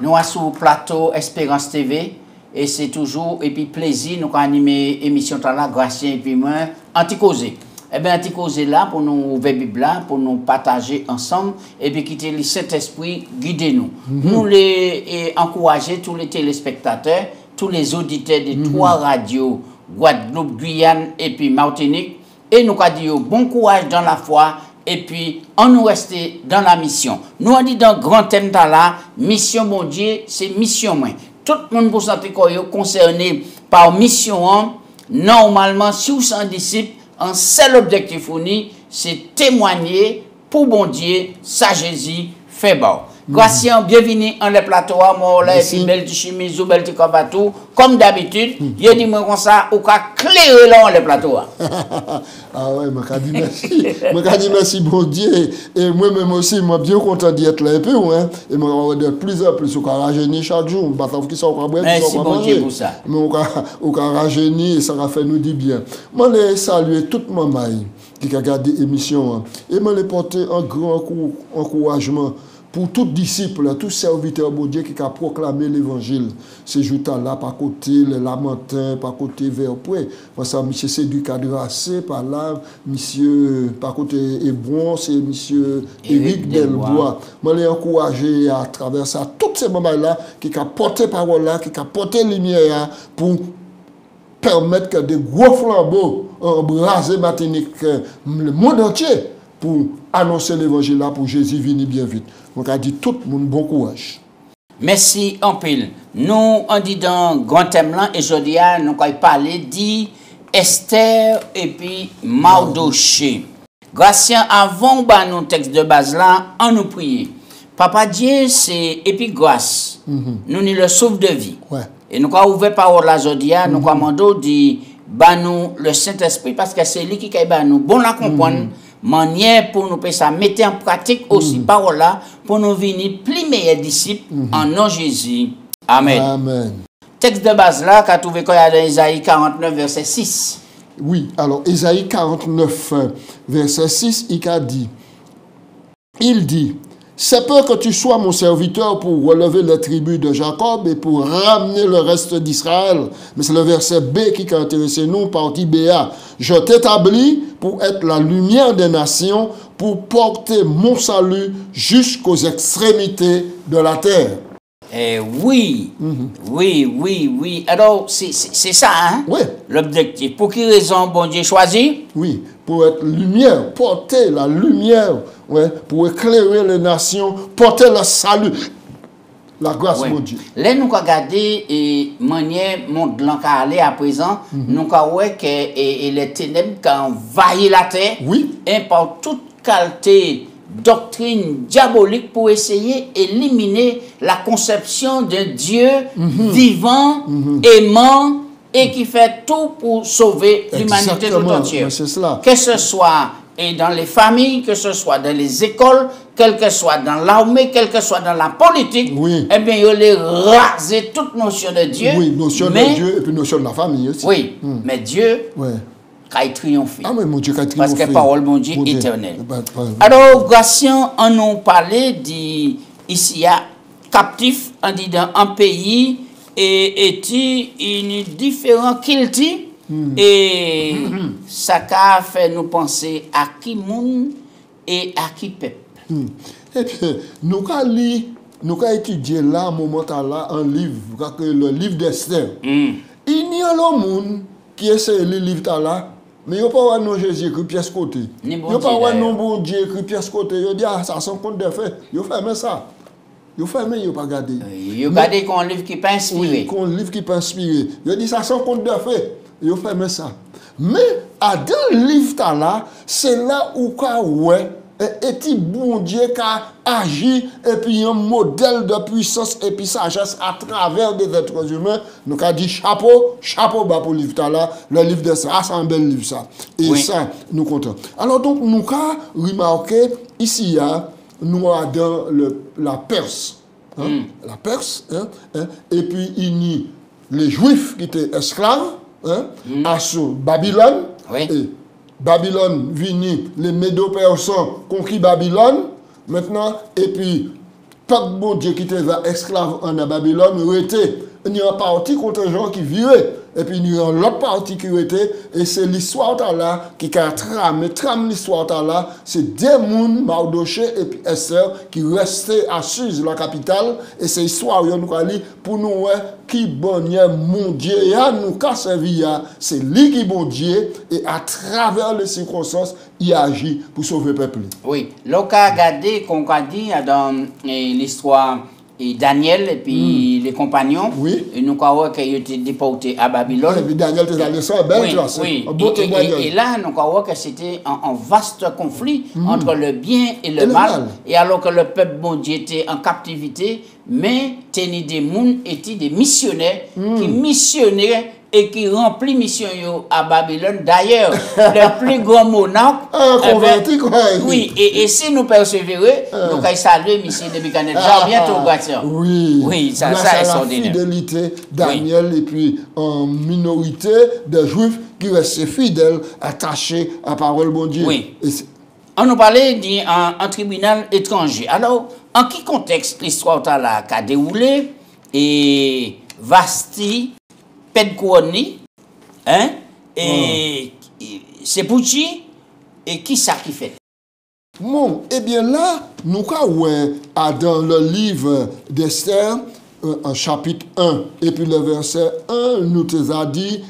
Nous sommes sur le plateau Espérance TV et c'est toujours et puis plaisir nous animer émission là Gracien et puis moi Anticausé. Eh bien Anticausé là pour nous ouvrir Bible là pour nous partager ensemble et puis quitter le Saint-Esprit guider nous. Nous les encourager tous les téléspectateurs, tous les auditeurs de trois radios Guadeloupe, Guyane et puis Martinique et nous dire bon courage dans la foi. Et puis, on nous reste dans la mission. Nous on dit dans le grand thème là, mission mon Dieu, c'est mission moi. Tout le monde pour sentir concerné par mission, normalement, si vous êtes un disciple, un seul objectif uni, c'est témoigner pour bon Dieu, ça Jésus fait bon. Gracien, bienvenue en le plateau, moi, là, et puis belle chemise, belle tout, comme d'habitude, je dis moi comme ça, ou qu'à clairer là, le plateau. Ah ouais, je dis merci. Je dis merci, bon Dieu. Et moi-même aussi, je suis bien content d'être là un peu, hein. Et je de plus en plus, on va rajeunir chaque jour. Merci, bon Dieu, pour ça. Mais on va rajeunir et ça va faire nous du bien. Je vais saluer toute ma maille qui a regardé l'émission. Et je vais porter un grand encouragement pour tout disciple, tout serviteur de Dieu qui a proclamé l'évangile. Ce jour-là, par côté le Lamentin, par côté Verpoix, parce que monsieur Séduit Cadrassé, par là, monsieur, par côté Hébron, c'est monsieur Éric Delbois. Je l'ai encouragé à travers ça, tous ces moments-là, qui a porté parole là, qui a porté lumière pour permettre que des gros flambeaux embrasent Martinique, le monde entier, pour annoncer l'évangile là, pour Jésus venir bien vite. Donc, on dit tout le monde bon courage. Merci en pile. Nous, on dit dans le grand thème là, et je dis, nous allons parler d'Esther et puis Mardoché. Gracien, avant de nous texte de base là, on nous prie. Papa Dieu, c'est et puis grâce. Nous ni le sauve de vie. Ouais. Et nous avons ouvert parole là, je dis, nous commandons dit, nous le Saint-Esprit, parce que c'est lui qui va nous bon la comprendre. Manière pour nous ça mettre en pratique aussi parole là pour nous venir plus meilleurs disciples en nom Jésus. Amen. Amen. Texte de base là qu'a trouvé quand il y a dans Isaïe 49 verset 6. Oui, alors Isaïe 49 verset 6 il dit c'est peur que tu sois mon serviteur pour relever les tribus de Jacob et pour ramener le reste d'Israël. Mais c'est le verset B qui a intéressé nous, partie BA. Je t'établis pour être la lumière des nations, pour porter mon salut jusqu'aux extrémités de la terre. Oui, oui. Alors, c'est ça, hein? Oui. L'objectif. Pour quelle raison, bon Dieu choisi? Oui, pour être lumière, porter la lumière, ouais, pour éclairer les nations, porter le salut, la grâce de Dieu. Là, nous avons regardé et manière monde aller à présent, nous avons vu que les ténèbres ont envahi la terre, et par toute qualité doctrine diabolique pour essayer d'éliminer la conception d'un Dieu vivant, aimant et qui fait tout pour sauver l'humanité tout entière. Que ce soit dans les familles, que ce soit dans les écoles, quel que soit dans l'armée, quel que soit dans la politique, eh bien, il a rasé toute notion de Dieu. Oui, notion de Dieu et puis notion de la famille aussi. Oui, mais Dieu a triomphé. Ah, mais mon Dieu a triomphé. Parce que parole, mon Dieu, éternelle. Alors, Gracien, on nous parlait ici, il y a captif, on dit dans un pays, et il y a différents kiltis, et ça a fait nous penser à qui monde et à qui peuple. Et puis, nous avons étudié là, moment là, un livre, le livre d'Esther. Il y a le monde qui essaie de lire le livre là. Mais il n'y a pas de Jésus écrit pièce côté. Il n'y a pas de bon Dieu écrit pièce côté. Il dit, ça sans compte de fait. Il fait ça. Il fait il pas garder. Il garder qu'on livre qui peut inspirer. Oui, qu'on livre qui peut inspirer. Il dit, ça sans compte de fait. Il fait ça. Mais, dans le livre là, c'est là où et bon Dieu qui a agi et puis un modèle de puissance et puis sagesse à travers des êtres humains. Nous avons dit chapeau bas pour le livre là, le livre de ça, c'est un bel livre ça. Et ça, nous comptons. Alors donc, nous avons remarqué ici, nous avons la Perse. La Perse, et puis il y a les Juifs qui étaient esclaves, à Babylone. Et Babylone vini, les Médo-Persans conquis Babylone, maintenant, et puis peuple bon Dieu qui était esclave en Babylone, il y a un parti contre les gens qui vivaient. Et puis il y a l'autre parti qui était, et c'est l'histoire là qui a trame l'histoire là, c'est des gens, Mardoché et puis Esther, qui restaient à Suse, la capitale, et c'est l'histoire pour nous qui bonne mon Dieu, et à nous qu'a servi, c'est lui qui bon Dieu, et à travers les circonstances, il agit pour sauver le peuple. Oui, l'on a regardé, qu'on a dit dans l'histoire, et Daniel et puis les compagnons, oui. Et nous avons été déportés à Babylone. Et puis Daniel était allé ça, belle classe. Oui. Et là, nous avons que c'était un vaste conflit entre le bien et le mal. Et alors que le peuple bon Dieu était en captivité, mais tenait des gens étaient des missionnaires qui missionnaient et qui remplit mission à Babylone. D'ailleurs, le plus grand monarque. Converti quoi. Oui, et si nous persévérons, nous allons saluer M. Nebuchadnezzar bientôt, grâce. Oui, ça est extraordinaire. La fidélité Daniel et puis en minorité de juifs qui restent fidèles, attachés à la parole de bon Dieu. Oui. On nous parlait d'un tribunal étranger. Alors, en quel contexte l'histoire a déroulé et Vasti Pedkouoni, hein? Et c'est pour qui? Et qui ça qui fait? Bon, eh bien là, nous dans le livre d'Esther, en chapitre 1, et puis le verset 1, nous te a dit,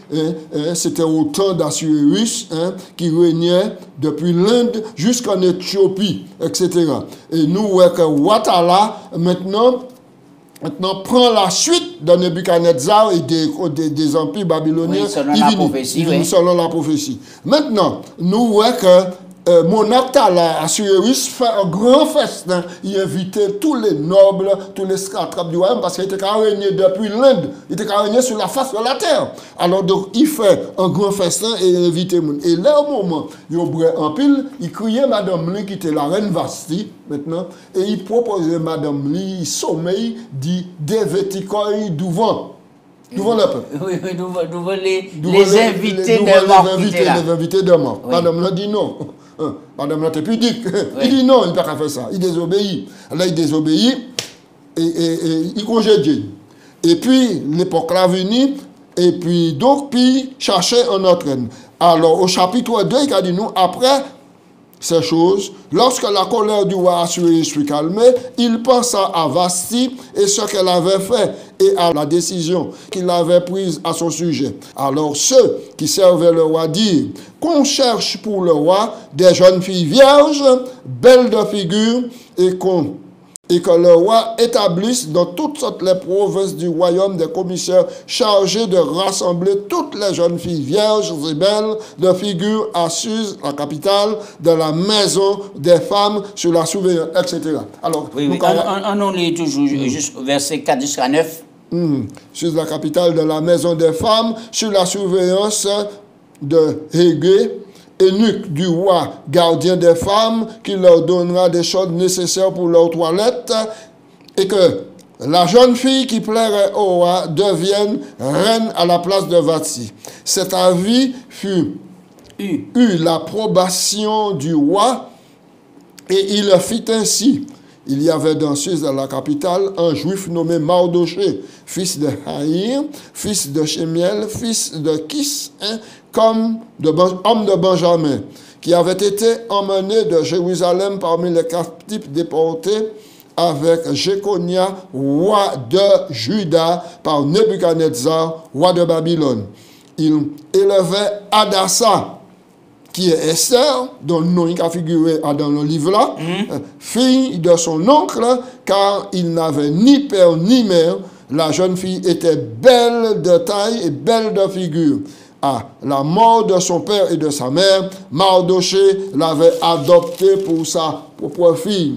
c'était au temps d'Assuérus, qui régnait depuis l'Inde jusqu'en Éthiopie, etc. Et nous voyons que Ouattara, maintenant, prend la suite de Nebuchadnezzar et des empires babyloniens. Oui, selon la prophétie. Maintenant, nous voyons que monarque Assuérus fait un grand festin. Il invitait tous les nobles, tous les satrapes du royaume, parce qu'il était régné depuis l'Inde. Il était régné sur la face de la terre. Alors, donc, il fait un grand festin et il invite les gens. Et là, au moment, il y en pile, il criait Madame Li, qui était la reine Vasti, maintenant, et il proposait Madame Li, sommeil, dit dévéticoï d'ouvant. Devant le peuple. Oui, devant les invités de mort. Les invités de mort. Madame Li dit non. Madame la pudique. Il dit non, il ne peut pas faire ça. Il désobéit. Là, il désobéit et il congédie. Et puis, l'époque là venue, et puis, donc, puis, chercher un autre reine. Alors, au chapitre 2, il a dit nous, après ces choses, lorsque la colère du roi Assuérus fut calmée, il pensa à Vasti et ce qu'elle avait fait et à la décision qu'il avait prise à son sujet. Alors ceux qui servaient le roi dirent qu'on cherche pour le roi des jeunes filles vierges, belles de figure, et que le roi établisse dans toutes sortes les provinces du royaume des commissaires chargés de rassembler toutes les jeunes filles vierges et belles de figure à Suse, la capitale, de la maison des femmes sur la surveillance, etc. Alors, on lit toujours jusqu'au verset 4 jusqu'à 9. Suse, la capitale, de la maison des femmes sur la surveillance de Hégé, eunuque du roi, gardien des femmes, qui leur donnera des choses nécessaires pour leur toilette, et que la jeune fille qui plairait au roi devienne reine à la place de Vasti. Cet avis eut l'approbation du roi, et il fit ainsi. Il y avait dans Suse, la capitale, un juif nommé Mardoché, fils de Haïr, fils de Shemiel, fils de Kis, homme de Benjamin, qui avait été emmené de Jérusalem parmi les captifs déportés avec Jéconia, roi de Juda, par Nebuchadnezzar, roi de Babylone. Il élevait Hadassa, qui est Esther, dont le nom a figuré dans le livre-là, fille de son oncle, car il n'avait ni père ni mère. La jeune fille était belle de taille et belle de figure. À la mort de son père et de sa mère, Mardoché l'avait adoptée pour sa propre fille.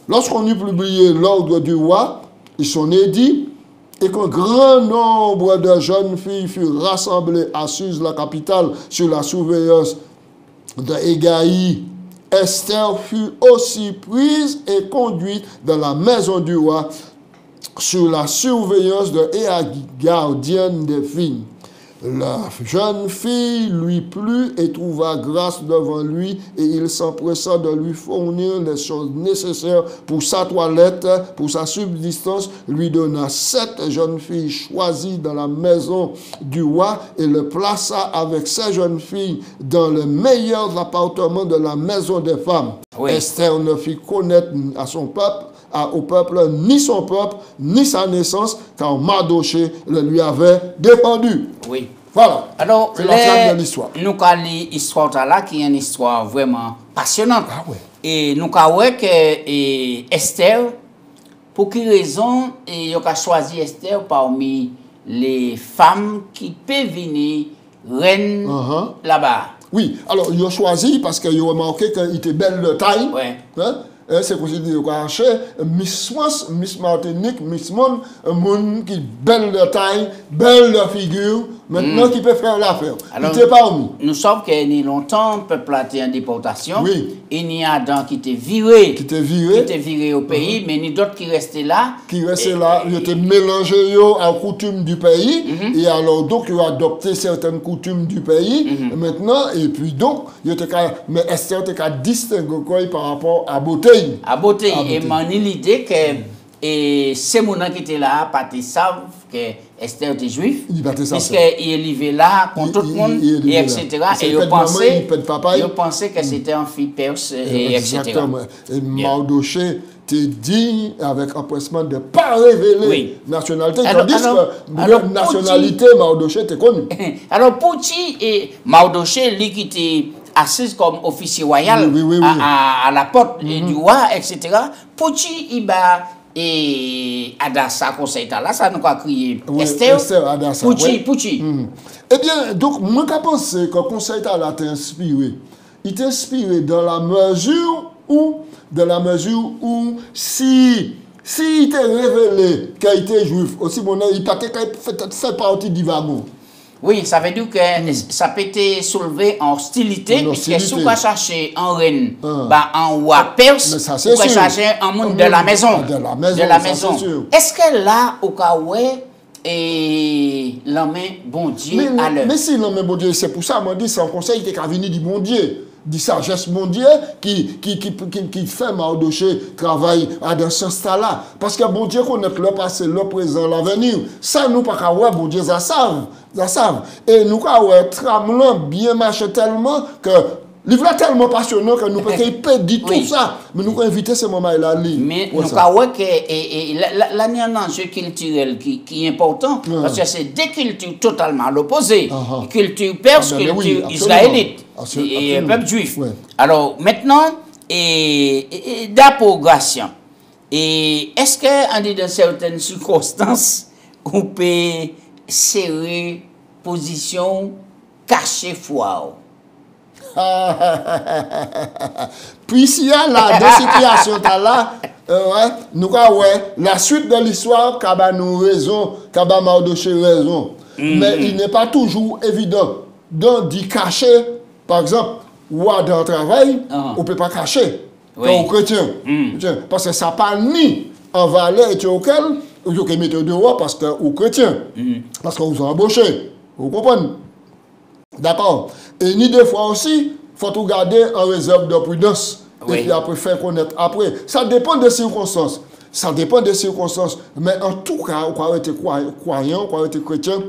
Lorsqu'on eut publié l'ordre du roi et son édit, et qu'un grand nombre de jeunes filles furent rassemblées à Suse, la capitale, sur la surveillance de Hégaï, Esther fut aussi prise et conduite dans la maison du roi sous la surveillance de Hégaï, gardienne des filles. La jeune fille lui plut et trouva grâce devant lui, et il s'empressa de lui fournir les choses nécessaires pour sa toilette, pour sa subsistance, lui donna 7 jeunes filles choisies dans la maison du roi et le plaça avec 7 jeunes filles dans les meilleurs appartements de la maison des femmes. Oui. Esther ne fit connaître à son peuple, au peuple, ni son peuple, ni sa naissance, car Mardoché le lui avait défendu. Oui. Voilà. Alors, c'est la trame de l'histoire. Nous avons l'histoire là, qui est une histoire vraiment passionnante. Ah ouais. Et nous avons vu que Esther, pour quelle raison, il a choisi Esther parmi les femmes qui peuvent venir reine là-bas. Oui, alors il a choisi parce qu'il a remarqué qu'il était belle de taille. Ouais. Hein? C'est pour ça qu'il a acheté Miss France, Miss Martinique, Miss Monde, un monde qui est belle de taille, belle de figure, maintenant qui peut faire l'affaire. Il était parmi. Nous savons qu'il y a longtemps, le peuple a été en déportation. Oui. Il y a Adam qui était viré. Qui était viré au pays, mais il y a d'autres qui restaient là. Qui restaient là, ils étaient mélangés aux coutumes du pays. Et alors, donc, ils ont adopté certaines coutumes du pays. Maintenant, et puis donc, mais Esther était qu'à distinguer par rapport à beauté. À beauté. Et m'en est l'idée que ces gens qui étaient là, ils savent que Esther était juif. Puisqu'il est arrivé là contre tout le monde, et etc. Et ils pensaient que c'était un fils perse, et etc. Exactement. Et Mardoché te dit avec empressement de ne pas révéler nationalité. Tandis que la nationalité, Mardoché était connue. Alors, Pouti et Mardoché, lui qui était assise comme officier royal à la porte du roi, etc. Pouti, il va et Adassa, conseil là, ça nous a crié. Esther, Adassa. Pouti. Eh bien, donc, moi, je pense que le conseil là t'a inspiré. Il t'a inspiré dans la mesure où, si il t'a révélé qu'il était juif, aussi, il fait partie du wagon. Oui, ça veut dire que ça peut être soulevé en hostilité, puisque si on chercher en reine, en roi perse, on peut chercher un monde de la maison. De la maison. Est-ce que là, au cas où, l'homme bon Dieu à l'heure? Mais si l'homme bon Dieu, c'est pour ça, moi, dit, c'est un conseil qui est venu du bon Dieu. Du sagesse mondiale qui fait Mardoché travail dans ce stade-là. Parce que bon Dieu connaît le passé, le présent, l'avenir. Ça, nous, pas qu'à voir, bon Dieu, ça savent. Et nous, qu'à voir, tremblant, bien marché tellement que livre est tellement passionnant que nous pouvons pas dire tout ça. Mais nous pouvons inviter ce moment-là à lire. Mais nous avons voir que là, il y a un enjeu culturel qui est important. Parce que c'est des cultures totalement l'opposé. Culture perse, culture israélite. Et peuple juif. Alors, maintenant, d'appogration. Et est-ce qu'on dit dans certaines circonstances, on peut serrer position, cacher foi? Puis s'il y a là, deux situations là, nous avons la suite de l'histoire, nous raison, Mardoché raison. Mais il n'est pas toujours évident. Donc, d'y cacher, par exemple, ou dans le travail, on ne peut pas cacher. Comme chrétien. Parce que ça parle ni en valeur et auquel, vous pouvez mettre dehors parce que vous chrétien. Parce que vous avez embauché. Vous comprenez? D'accord. Et ni des fois aussi, il faut tout garder en réserve de prudence. Et puis après, faire connaître après. Ça dépend des circonstances. Mais en tout cas, on peut être croyant, on peut être chrétien,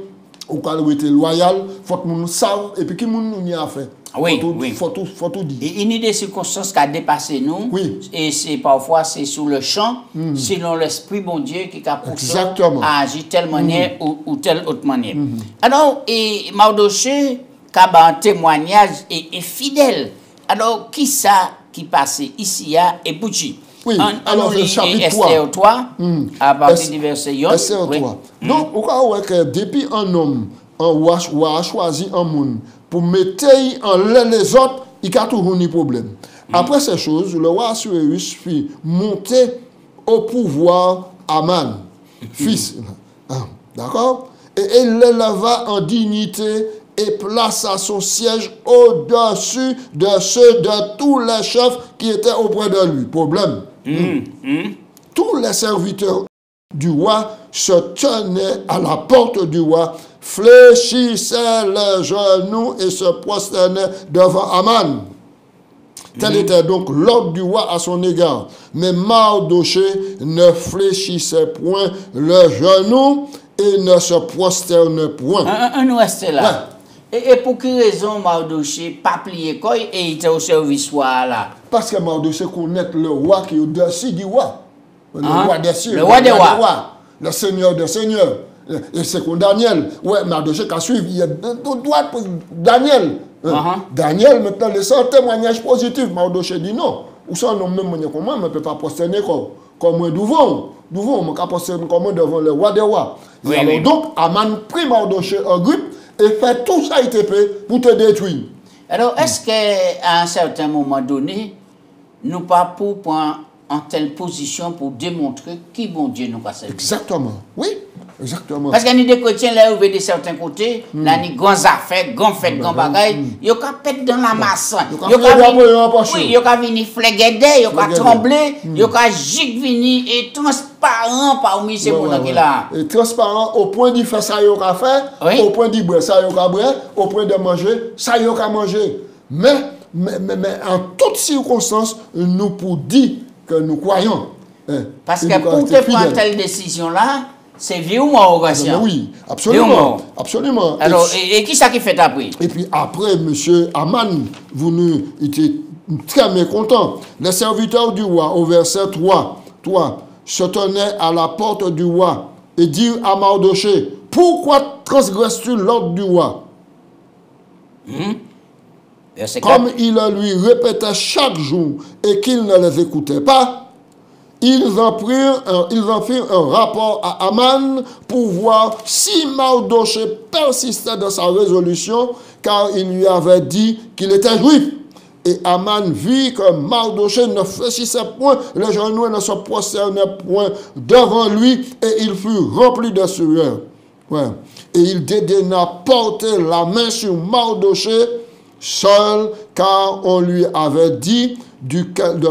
on peut être loyal, il faut que nous sachions et puis que nous y a fait. Il faut tout dire. Et il y a des circonstances qui ont dépassé nous. Et c'est parfois c'est sur le champ, selon l'esprit bon Dieu qui a poussé à agir telle manière ou telle autre manière. Alors, Mardoché, qui a un témoignage est fidèle. Alors, qui ça qui passe ici et Pouti? Alors le chapitre Esther 3, à partir du verset 11. Esther 3. Donc, on voit que depuis un homme, un roi a choisi un monde pour mettre en l'air les autres, il y a toujours un problème. Après ces choses, le roi Assuérus fit monter au pouvoir Aman, fils. D'accord? Et il l'éleva en dignité et plaça son siège au-dessus de ceux de tous les chefs qui étaient auprès de lui. Problème. Tous les serviteurs du roi se tenaient à la porte du roi, fléchissait le genou et se prosternait devant Aman. Tel était donc l'ordre du roi à son égard. Mais Mardoché ne fléchissait point le genou et ne se prosterne point. On reste là. Et pour quelle raison Mardoché pas plié quoi et il était au service là? Parce que Mardoché connaît le roi qui est au-dessus du roi. Le roi des cieux. Le roi des rois. Le seigneur des seigneurs. Et c'est comme Daniel. Ouais, Mardoché qui a suivi. Il y a tout droit pour Daniel. Daniel, maintenant, les seuls témoignages positifs. Mardoché dit non. Ou ça, non, même comment, on ne peut pas prosterner comme un douvon. Douvon, on ne peut pas prosterner comme devant le roi des rois. Oui, alors, oui. donc, Aman prit Mardoché en grippe et fait tout ça, il te fait pour te détruire. Alors, est-ce qu'à un certain moment donné, nous pas pour prendre en telle position pour démontrer qui bon Dieu nous va servir? Exactement. Oui, exactement. Parce qu'il y a des chrétiens là où de certains côtés, là, il y a des grandes affaires, grandes fêtes, grandes bagailles, ils ont pété dans la masse. Ils ont venir fléguer, ils ont trembler, ils ont gic venir et transparent parmi ces gens qui là. Et transparent au point d'y faire ça, ils ont fait, au point d'y boire ça, ils ont boire, au point de manger, ça, ils ont manger. Mais en toutes circonstances, nous pour dire que nous croyons. Parce que pour te prendre telle décision-là, c'est vie ou mort, oui, absolument. Absolument. Alors, et qui ça qui fait après? Et puis après, M. Aman, vous était très mécontent. Les serviteurs du roi, au verset 3, se tenaient à la porte du roi et dirent à Mardoché, pourquoi transgresses-tu l'ordre du roi? Comme il lui répétait chaque jour et qu'il ne les écoutait pas, ils en firent un rapport à Aman pour voir si Mardoché persistait dans sa résolution, car il lui avait dit qu'il était juif. Et Aman vit que Mardoché ne fléchissait point les genoux et ne se prosternait point devant lui, et il fut rempli de sueur. Ouais. Et il dédaigna porter la main sur Mardoché seul, car on lui avait dit de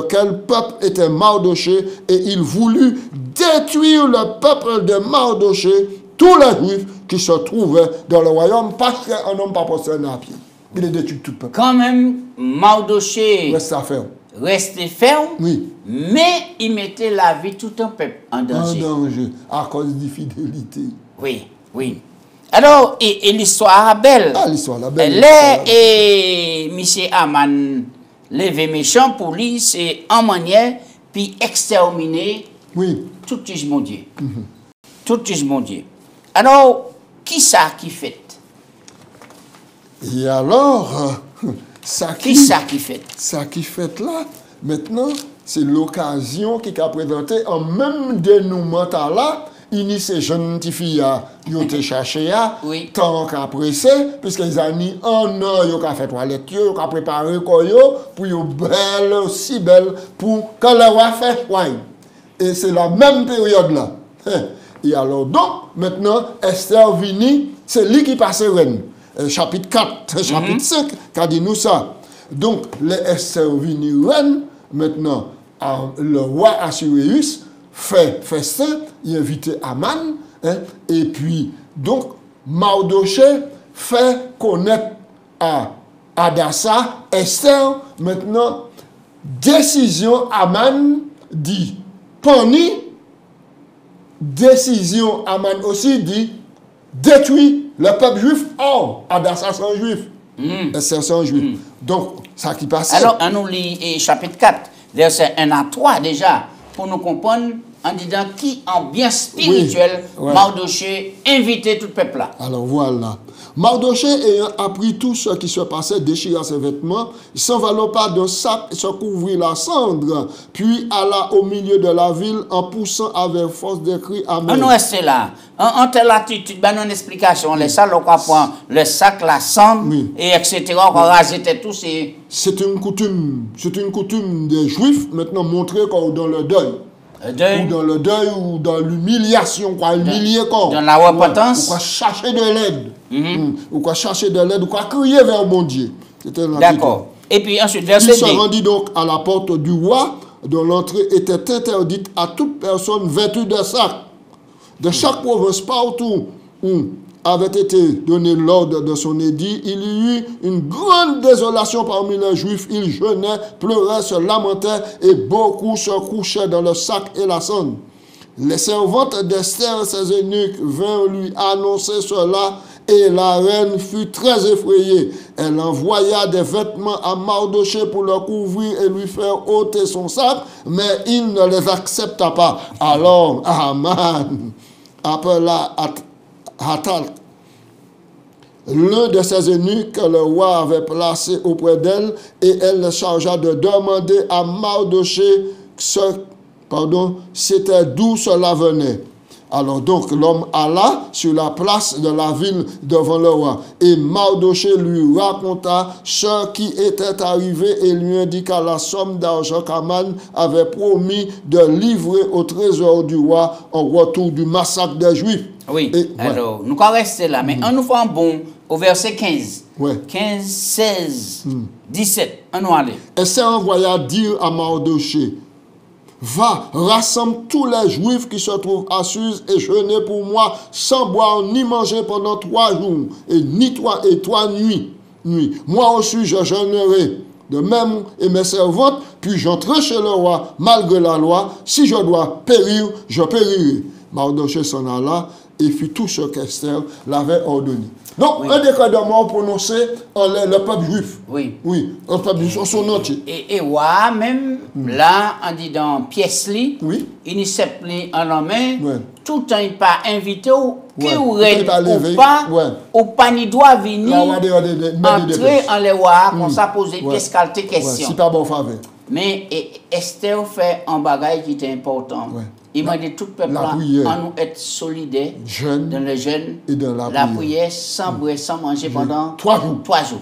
quel peuple était Mardoché, et il voulut détruire le peuple de Mardoché, tous les juifs qui se trouvaient dans le royaume, parce qu'un homme pas prosterné à pied. Il est détruit tout le peuple. Quand même, Mardoché restait ferme, oui. Mais il mettait la vie tout un peuple en danger. En danger, à cause d'infidélité. Oui, oui. Alors, et l'histoire est belle. Ah, l'histoire est belle. Et M. Aman levé méchant pour lui, c'est en manière, puis exterminer tout jugement Dieu. Tout jugement Dieu. Alors, qui ça qui fait? Et alors, ça qui fait? Ça qui fait là, maintenant, c'est l'occasion qui a présenté en même dénouement là. Ini ces jeunes filles ils ont été cherchées tant qu'après puisqu'ils ont mis un an ils ont fait toilette ils ont préparé pour une belle aussi belle pour que le roi fait wine. Et c'est la même période là. Et alors donc maintenant Esther vini, c'est lui qui passe reine. Chapitre 4, chapitre 5 qui dit nous ça. Donc les Esther vini reine maintenant le roi Assuérus fait festin, il invite Aman, et puis, donc, Mardoché fait connaître à Adassa, Esther, maintenant, décision Aman dit, Pani, décision Aman aussi dit, détruit le peuple juif, Adassa sont juifs, Esther sont juifs. Donc, ça qui passe. Alors, on nous lit chapitre 4, verset 1 à 3 déjà, pour nous comprendre en disant qui en bien spirituel, Mardoché invitait tout le peuple là. Alors voilà. Mardoché ayant appris tout ce qui se passait, déchira ses vêtements, il s'enveloppa d'un sac et se couvrit la cendre, puis alla au milieu de la ville en poussant avec force des cris amers. On reste là. En telle attitude, ben une explication. Les salles, on prend le sac, la cendre, et etc. On rajoute tout. C'est une coutume des Juifs, maintenant montrée dans le deuil. Ou dans le deuil, ou dans l'humiliation, humilier quoi. Dans la repentance. Ou quoi chercher de l'aide. Ou quoi chercher de l'aide, ou quoi crier vers mon Dieu. D'accord. Et puis ensuite, verset 2. Il se rendit donc à la porte du roi, dont l'entrée était interdite à toute personne vêtue de sac. De chaque province, partout où avait été donné l'ordre de son édit, il y eut une grande désolation parmi les Juifs. Ils jeûnaient, pleuraient, se lamentaient, et beaucoup se couchaient dans le sac et la sonne. Les servantes d'Esther, ses eunuques, vinrent lui annoncer cela, et la reine fut très effrayée. Elle envoya des vêtements à Mardochée pour le couvrir et lui faire ôter son sac, mais il ne les accepta pas. Alors Haman appela Hathach, l'un de ses eunuques que le roi avait placé auprès d'elle, et elle le chargea de demander à Mardochée c'était d'où cela venait. Alors donc l'homme alla sur la place de la ville devant le roi, et Mardochée lui raconta ce qui était arrivé et lui indiqua la somme d'argent qu'Aman avait promis de livrer au trésor du roi en retour du massacre des Juifs. Oui, alors nous allons rester là, mais on nous fait un bon au verset 15. 15, 16, 17, on nous aller. Esther envoya dire à Mardochée: va, rassemble tous les Juifs qui se trouvent à Suse et jeûnez pour moi sans boire ni manger pendant 3 jours et 3 nuits. Moi aussi je jeûnerai. De même, et mes servantes, puis j'entrerai chez le roi malgré la loi. Si je dois périr, je périrai. Mardochée s'en alla et fit tout ce qu'Esther l'avait ordonné. Donc, un décret de mort prononcé en le peuple juif. Oui. Oui, un peuple juif, son entier. Et ouais, même là, on dit dans pièce li, il n'y a pas en main, tout le temps il pas invité ou qui aurait ou pas ni doit venir entrer en les voir, qu'on s'a posé pièce qualité question. Si pas bon faveur. Mais Esther fait un bagage qui est important. Il m'a dit tout le peuple là, en nous être solidaire dans le jeûne et dans la prière sans boire, sans manger pendant 3 jours. 3 jours.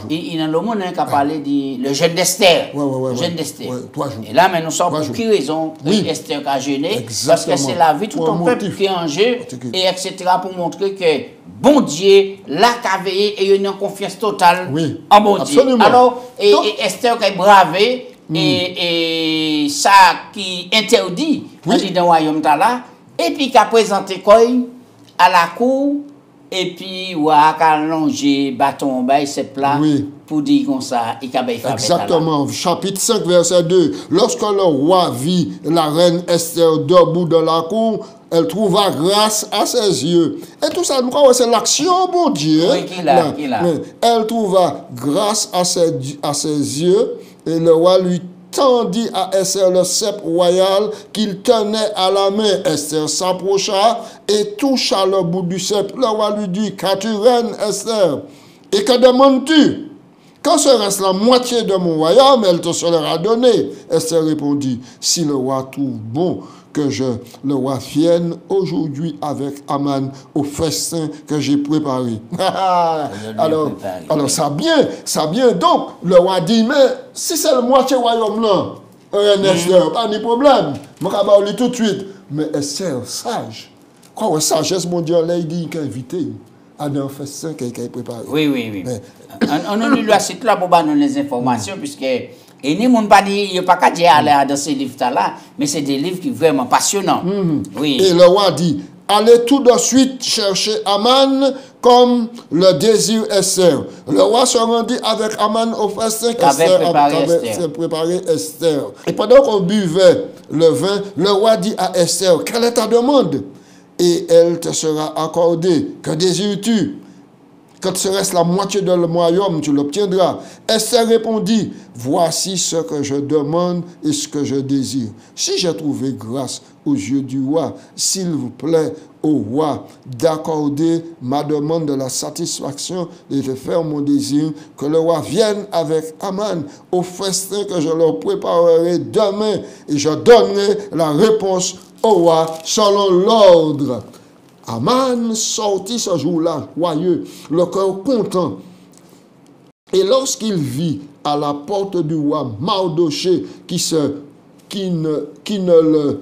Il y a le monde qui a parlé du jeûne d'Esther. Le jeûne d'Esther. 3 jours. Et là, mais nous sommes pour quelle raison Esther a jeûné? Parce que c'est la vie, tout un peuple qui est en jeu, et etc. pour montrer que bon Dieu, là, qu'a veillé et il y a une confiance totale en bon Dieu. Alors, et Esther qui est bravé. Et ça qui interdit dans le royaume là, et puis qui a présenté quoi à la cour, et puis qui a allongé bâton c'est plat pour dire comme ça, il a exactement. Chapitre 5, verset 2. Lorsque le roi vit la reine Esther debout dans la cour, elle trouva grâce à ses yeux. Et tout ça, c'est l'action, bon Dieu. Oui, qu'il a. Elle trouva grâce à ses yeux. Et le roi lui tendit à Esther le sceptre royal qu'il tenait à la main. Esther s'approcha et toucha le bout du sceptre. Le roi lui dit: qu'as-tu, reine Esther? Et que demandes-tu? Quand serait-ce la moitié de mon royaume? Elle te sera donnée. Esther répondit: si le roi trouve bon que le roi vienne aujourd'hui avec Aman au festin que j'ai préparé. alors, ça vient. Donc, le roi dit, mais si c'est le moitié royaume là, Esther, pas de problème. Je vais lui tout de suite. Mais Esther, sage. Quoi, sagesse mondiale, il dit qu'il est invité à un festin qu'il a préparé. Oui. On a lu la site là pour nous les informations, puisque et ni monde pas dit, il n'y a pas qu'à dire aller dans ces livres-là, mais c'est des livres qui sont vraiment passionnants. Oui. Et le roi dit: allez tout de suite chercher Aman comme le désir Esther. Le roi se rendit avec Aman au festin qu'Esther avait préparé Esther. Et pendant qu'on buvait le vin, le roi dit à Esther: quelle est ta demande? Et elle te sera accordée. Que désires-tu? Quand serait-ce la moitié de le royaume, tu l'obtiendras. Esther répondit: voici ce que je demande et ce que je désire. Si j'ai trouvé grâce aux yeux du roi, s'il vous plaît au roi d'accorder ma demande de la satisfaction et de faire mon désir, que le roi vienne avec Aman au festin que je leur préparerai demain, et je donnerai la réponse au roi selon l'ordre. Aman sortit ce jour-là, joyeux, le cœur content. Et lorsqu'il vit à la porte du roi Mardochée qui ne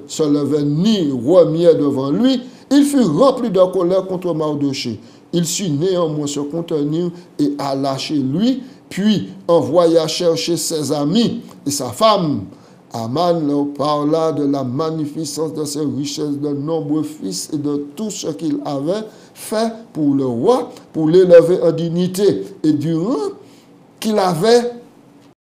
se levait ni remuait devant lui, il fut rempli de colère contre Mardochée. Il sut néanmoins se contenir et alla chez lui, puis envoya chercher ses amis et sa femme. Aman leur parla de la magnificence de ses richesses, de nombreux fils et de tout ce qu'il avait, fait pour le roi, pour l'élever en dignité et du rang qu'il avait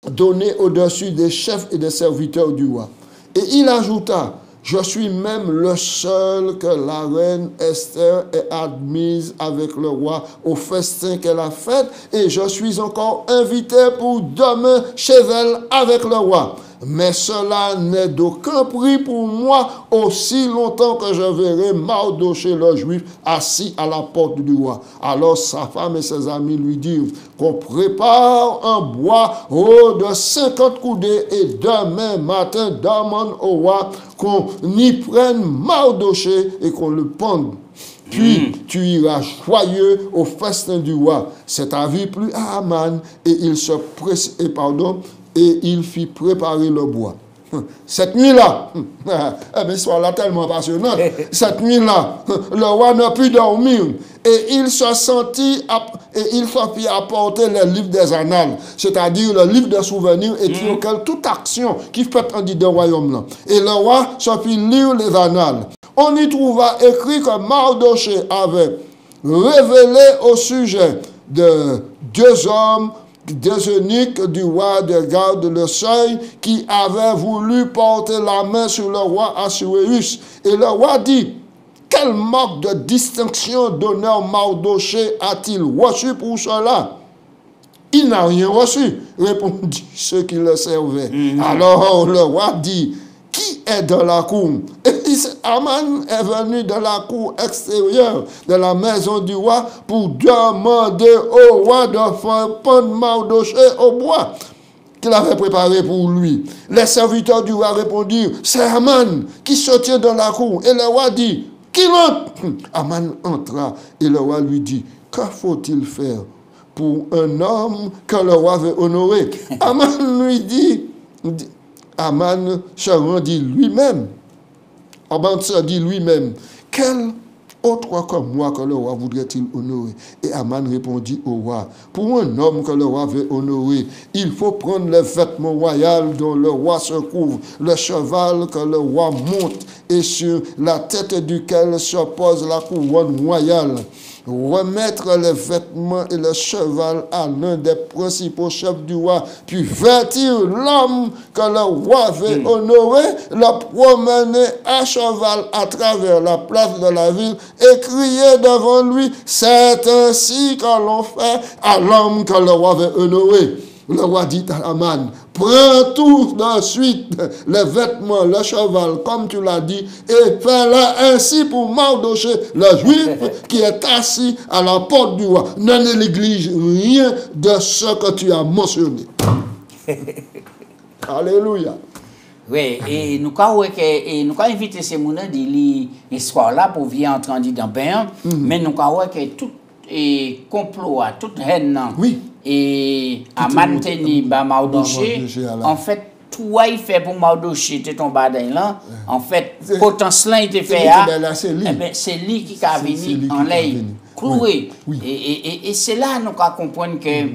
donné au-dessus des chefs et des serviteurs du roi. Et il ajouta, je suis même le seul que la reine Esther ait admise avec le roi au festin qu'elle a fait, et je suis encore invité pour demain chez elle avec le roi. Mais cela n'est d'aucun prix pour moi aussi longtemps que je verrai Mardochée le juif assis à la porte du roi. Alors sa femme et ses amis lui dirent qu'on prépare un bois haut de 50 coudées et demain matin demande au roi qu'on y prenne Mardochée et qu'on le pende. Puis tu iras joyeux au festin du roi. Cet avis plut à Aman et il se et il fit préparer le bois. Cette nuit-là, l'histoire là tellement passionnante, cette nuit-là, le roi n'a pu dormir et il se sentit et il fit apporter le livre des annales, c'est-à-dire le livre des souvenirs écrit auquel toute action qui fait en dit de royaume là. Et le roi se fit lire les annales. On y trouva écrit que Mardochée avait révélé au sujet de deux hommes, des eunuques du roi de garde le seuil qui avaient voulu porter la main sur le roi Assuérus. Et le roi dit, quelle marque de distinction d'honneur Mardochée a-t-il reçu pour cela? Il n'a rien reçu, répondit ceux qui le servaient. Alors le roi dit, qui est dans la cour? Et Aman est venu de la cour extérieure de la maison du roi pour demander au roi de faire pendre Mardochée au bois qu'il avait préparé pour lui. Les serviteurs du roi répondirent, c'est Aman qui se tient dans la cour. Et le roi dit, qui entre? Aman entra et le roi lui dit, que faut-il faire pour un homme que le roi veut honorer? Aman lui dit, Aman se rendit lui-même. Aman se dit lui-même, quel autre comme moi que le roi voudrait-il honorer? Et Aman répondit au roi, pour un homme que le roi veut honorer, il faut prendre les vêtements royaux dont le roi se couvre, le cheval que le roi monte et sur la tête duquel se pose la couronne royale. Remettre les vêtements et le cheval à l'un des principaux chefs du roi, puis vêtir l'homme que le roi veut honorer, le promener à cheval à travers la place de la ville et crier devant lui, c'est ainsi que l'on fait à l'homme que le roi veut honorer. Le roi dit à Aman, prends tout de suite les vêtements, le cheval, comme tu l'as dit, et fais-le ainsi pour Mardochée, le juif qui est assis à la porte du roi. Ne néglige rien de ce que tu as mentionné. Alléluia. Oui, et nous avons invité ces gens de lire l'histoire là pour venir entrer dans le bain, mais nous avons que tout complot, toute haine. Oui. Et à maintenir Mardochée, en fait, tout il fait pour Mardochée, c'est ton badain là. En fait, potentiellement il te fait c'est lui qui a venu en l'air cloué. Et c'est là nous comprenons que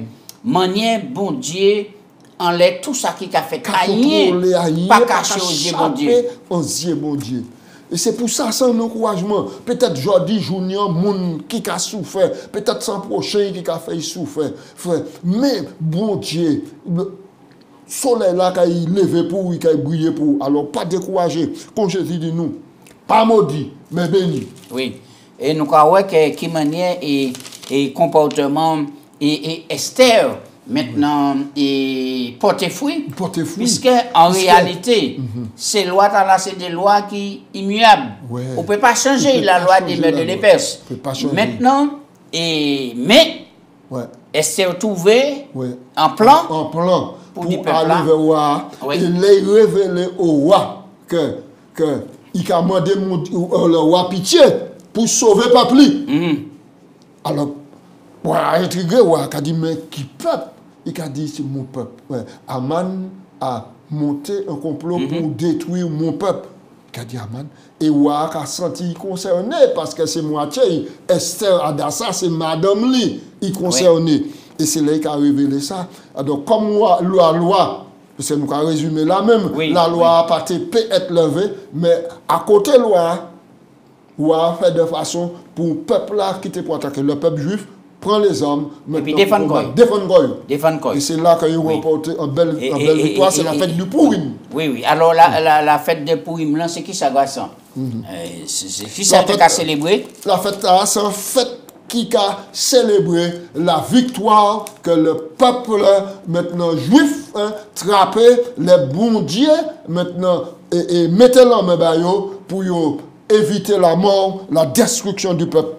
manière bon Dieu en l'air tout ça qui a fait cailler, pas caché aux yeux bon Dieu. Aux yeux bon Dieu. Et c'est pour ça, sans encouragement, peut-être Jordi Junior, moun qui a souffert, peut-être sans prochain qui a fait souffrir, frère. Mais, bon Dieu, le soleil là, qui a levé pour, qui a brillé pour, alors pas décourager, comme Jésus dit nous, pas maudit, mais béni. Oui, et nous croyons que qui manière et comportement et Esther, maintenant, et porter fruit. Puisque, en réalité, ces lois-là, c'est des lois qui sont immuables. Ouais. On ne peut pas changer la loi des mœurs de les Perses. Maintenant, mais, Esther trouvé un plan pour aller vers le roi. Il est révélé au roi que il a demandé le roi pitié pour sauver le peuple. Alors, pour intriguer, le roi a dit, mais qui peuple? Il a dit, c'est mon peuple. Aman a monté un complot pour détruire mon peuple. Il a dit Aman. Et Ouak a senti concerné parce que c'est moitié. Esther Adassa, c'est Madame Li, il concerné. Et c'est là qu'il a révélé ça. Donc, comme la loi, parce que nous avons résumé là même, la loi a pas peut être levée, mais à côté de la loi, ou à faire de façon pour le peuple là qui était pour attaquer le peuple juif, prend les armes, et puis défendre Goy. Et c'est là qu'ils ont remporté une belle victoire, c'est la fête du Pourim. Oui. Alors la fête de Pourim, là, c'est qui ça, garçon? C'est qui ça qui a célébré? La fête là, c'est une fête qui a célébré la victoire que le peuple maintenant juif trappait les bons dieux maintenant et mettait l'homme pour éviter la mort, la destruction du peuple.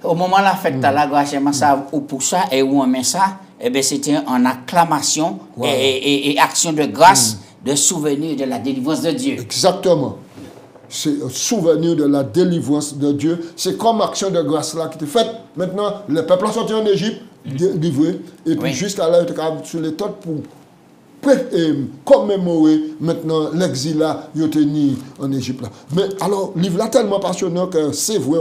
Au moment de la fête, la grâce, ça, ou pour ça, et où on met ça, eh bien, c'était en acclamation et action de grâce, de souvenir de la délivrance de Dieu. Exactement. C'est un souvenir de la délivrance de Dieu. C'est comme action de grâce là qui était faite. Maintenant, le peuple a sorti en Égypte, livré, et puis jusqu'à là, il était sur les têtes pour commémorer maintenant l'exil là, il était né en Égypte là. Mais alors, le livre là tellement passionnant que c'est vrai.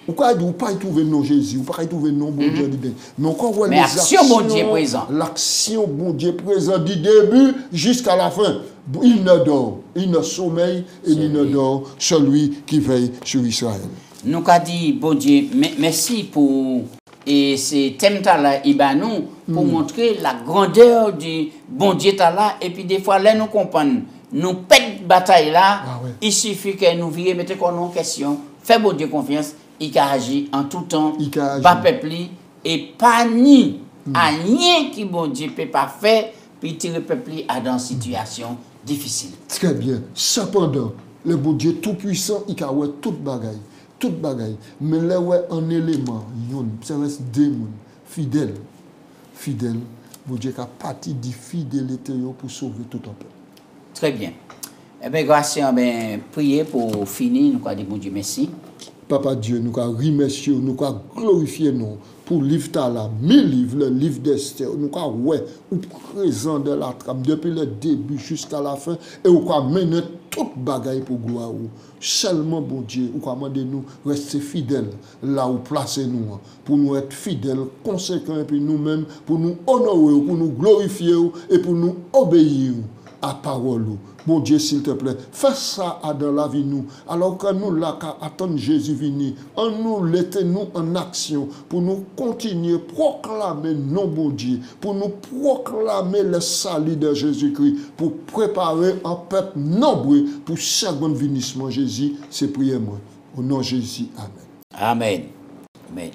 Ou pas trouver non Jésus, ou pas trouver non bon Dieu d'idée. Mais encore voit les actions bon Dieu présent. L'action bon Dieu présent du début jusqu'à la fin. Il ne dort, il ne sommeille et il ne dort celui qui veille sur Israël. Nous avons dit bon Dieu, merci pour et ces thèmes là nous pour montrer la grandeur du bon Dieu là et puis des fois là nous comprenons nous pète bataille là, il suffit que nous virions mettre en question, faire bon Dieu confiance. Il a agi en tout temps, pas peuple et pas ni à rien qui bon Dieu peut pas faire puis tirer peuple à dans une situation difficile. Très bien. Cependant, le bon Dieu tout puissant, il a toute bagaille, mais là ouais un élément, ça reste démon, fidèle, bon Dieu a parti de fidélité pour sauver tout un peuple. Très bien. Eh bien, grâce à prier pour finir, nous allons dire bon Dieu merci. Papa Dieu, nous allons remercier, nous allons glorifier nous pour le livre là, 1000 livres, le livre d'Esther, nous allons présent de la trame depuis le début jusqu'à la fin et nous allons mener toute bagaille pour gloire. Seulement, bon Dieu, nous allons demander nous rester fidèles là où placer nous, pour nous être fidèles, conséquents, et puis nous-mêmes, pour nous honorer, pour nous glorifier et pour nous obéir à parole. Bon Dieu, s'il te plaît, fais ça dans la vie nous. Alors que nous, là, attendons Jésus venir, en nous, laissez-nous en action pour nous continuer à proclamer non, bon Dieu, pour nous proclamer le salut de Jésus-Christ, pour préparer un peuple nombreux pour second vénissement Jésus. C'est prier moi. Au nom de Jésus. Amen. Amen. Amen.